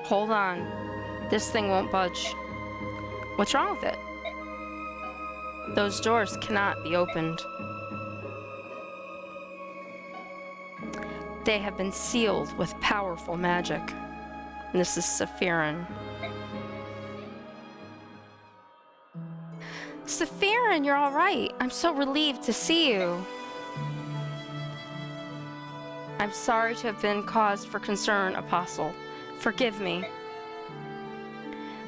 Hold on. This thing won't budge. What's wrong with it? Those doors cannot be opened. They have been sealed with powerful magic. And this is Sephirin. Sephirin, you're all right. I'm so relieved to see you. I'm sorry to have been cause for concern, Apostle. Forgive me.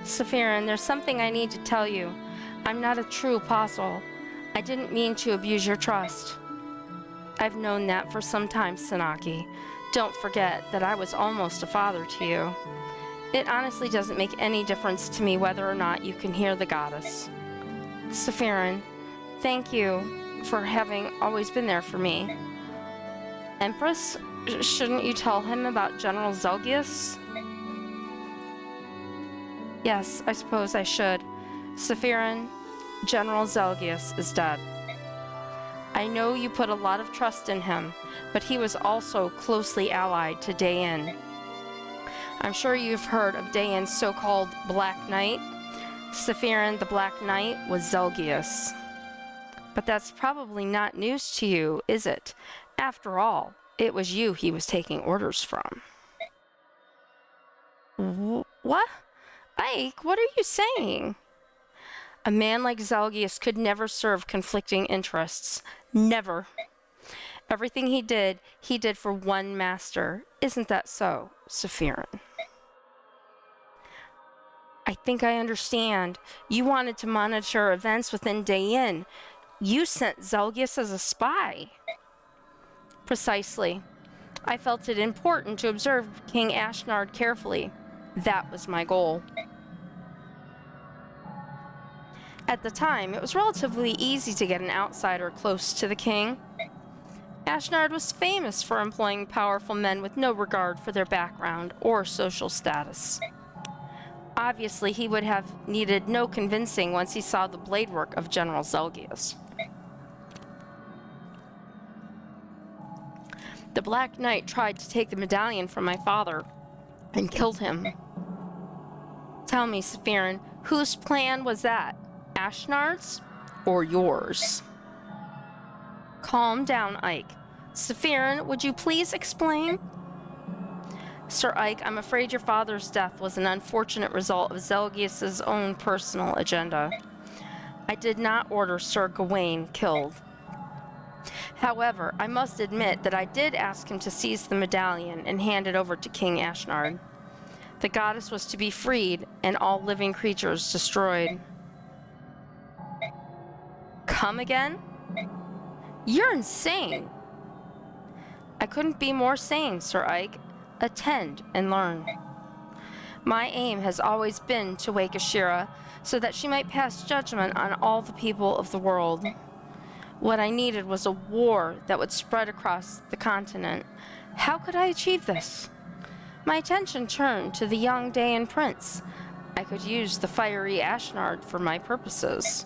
Sephirin, there's something I need to tell you. I'm not a true apostle. I didn't mean to abuse your trust. I've known that for some time, Sanaki. Don't forget that I was almost a father to you. It honestly doesn't make any difference to me whether or not you can hear the goddess. Sephirin, thank you for having always been there for me. Empress, shouldn't you tell him about General Zelgius? Yes, I suppose I should. Sephirin, General Zelgius is dead. I know you put a lot of trust in him, but he was also closely allied to Dayan. I'm sure you've heard of Dayan's so-called Black Knight. Sephirin the Black Knight was Zelgius. But that's probably not news to you, is it? After all, it was you he was taking orders from. What? Ike, what are you saying? A man like Zelgius could never serve conflicting interests. Never. Everything he did for one master. Isn't that so, Sephirin? I think I understand. You wanted to monitor events within Dayan. You sent Zelgius as a spy. Precisely. I felt it important to observe King Ashnard carefully. That was my goal. At the time, it was relatively easy to get an outsider close to the king. Ashnard was famous for employing powerful men with no regard for their background or social status. Obviously, he would have needed no convincing once he saw the blade work of General Zelgius. The Black Knight tried to take the medallion from my father and killed him. Tell me, Sephirin, whose plan was that? Ashnard's or yours? Calm down, Ike. Sephirin, would you please explain? Sir Ike, I'm afraid your father's death was an unfortunate result of Zelgius's own personal agenda. I did not order Sir Gawain killed. However, I must admit that I did ask him to seize the medallion and hand it over to King Ashnard. The goddess was to be freed and all living creatures destroyed. Come again? You're insane. I couldn't be more sane, Sir Ike. Attend and learn. My aim has always been to wake Ashira so that she might pass judgment on all the people of the world. What I needed was a war that would spread across the continent. How could I achieve this? My attention turned to the young Dayan prince. I could use the fiery Ashnard for my purposes.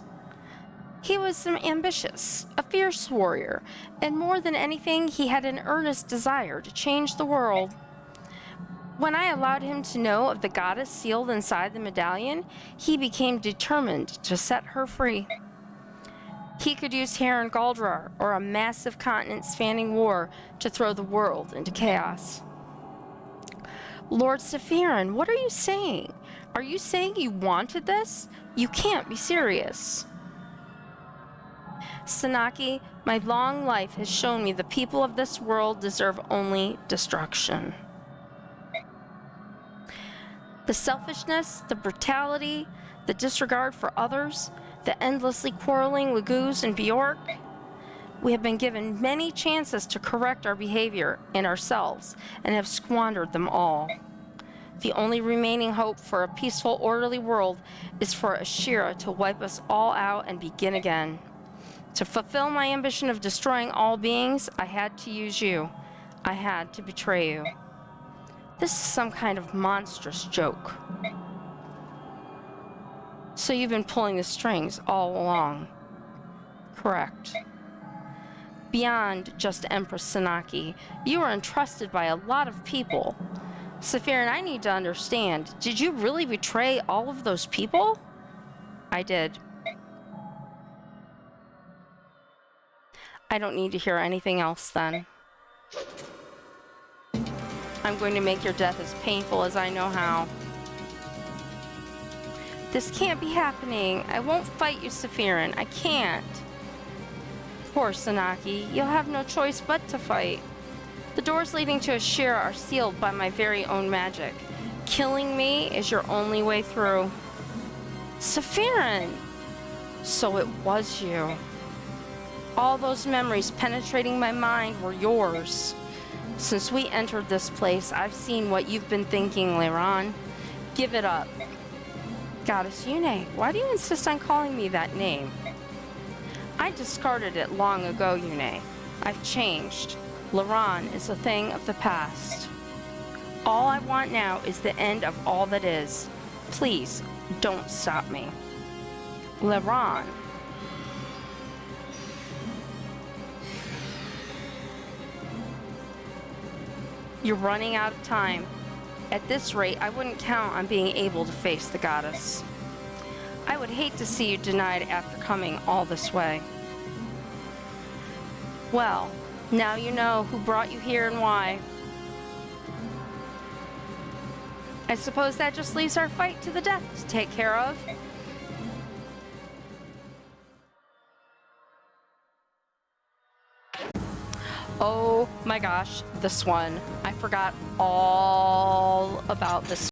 He was ambitious, a fierce warrior, and more than anything, he had an earnest desire to change the world. When I allowed him to know of the goddess sealed inside the medallion, he became determined to set her free. He could use Haran Galdrar or a massive continent-spanning war to throw the world into chaos. Lord Sephirin, what are you saying? Are you saying you wanted this? You can't be serious. Sanaki, my long life has shown me the people of this world deserve only destruction. The selfishness, the brutality, the disregard for others, the endlessly quarreling with Goose and Bjork. We have been given many chances to correct our behavior and ourselves and have squandered them all. The only remaining hope for a peaceful, orderly world is for Ashira to wipe us all out and begin again. To fulfill my ambition of destroying all beings, I had to use you. I had to betray you. This is some kind of monstrous joke. So you've been pulling the strings all along. Correct. Beyond just Empress Sanaki, you are entrusted by a lot of people. Saphira, I need to understand. Did you really betray all of those people? I did. I don't need to hear anything else then. I'm going to make your death as painful as I know how. This can't be happening. I won't fight you, Saphira. I can't. Poor Sanaki. You'll have no choice but to fight. The doors leading to Ashira are sealed by my very own magic. Killing me is your only way through. Saphira! So it was you. All those memories penetrating my mind were yours. Since we entered this place, I've seen what you've been thinking, Leiron. Give it up. Goddess Yune, why do you insist on calling me that name? I discarded it long ago, Yune. I've changed. Leiron is a thing of the past. All I want now is the end of all that is. Please, don't stop me. Leiron. You're running out of time. At this rate, I wouldn't count on being able to face the goddess. I would hate to see you denied after coming all this way. Well, now you know who brought you here and why. I suppose that just leaves our fight to the death to take care of. Oh my gosh, this one. I forgot all about this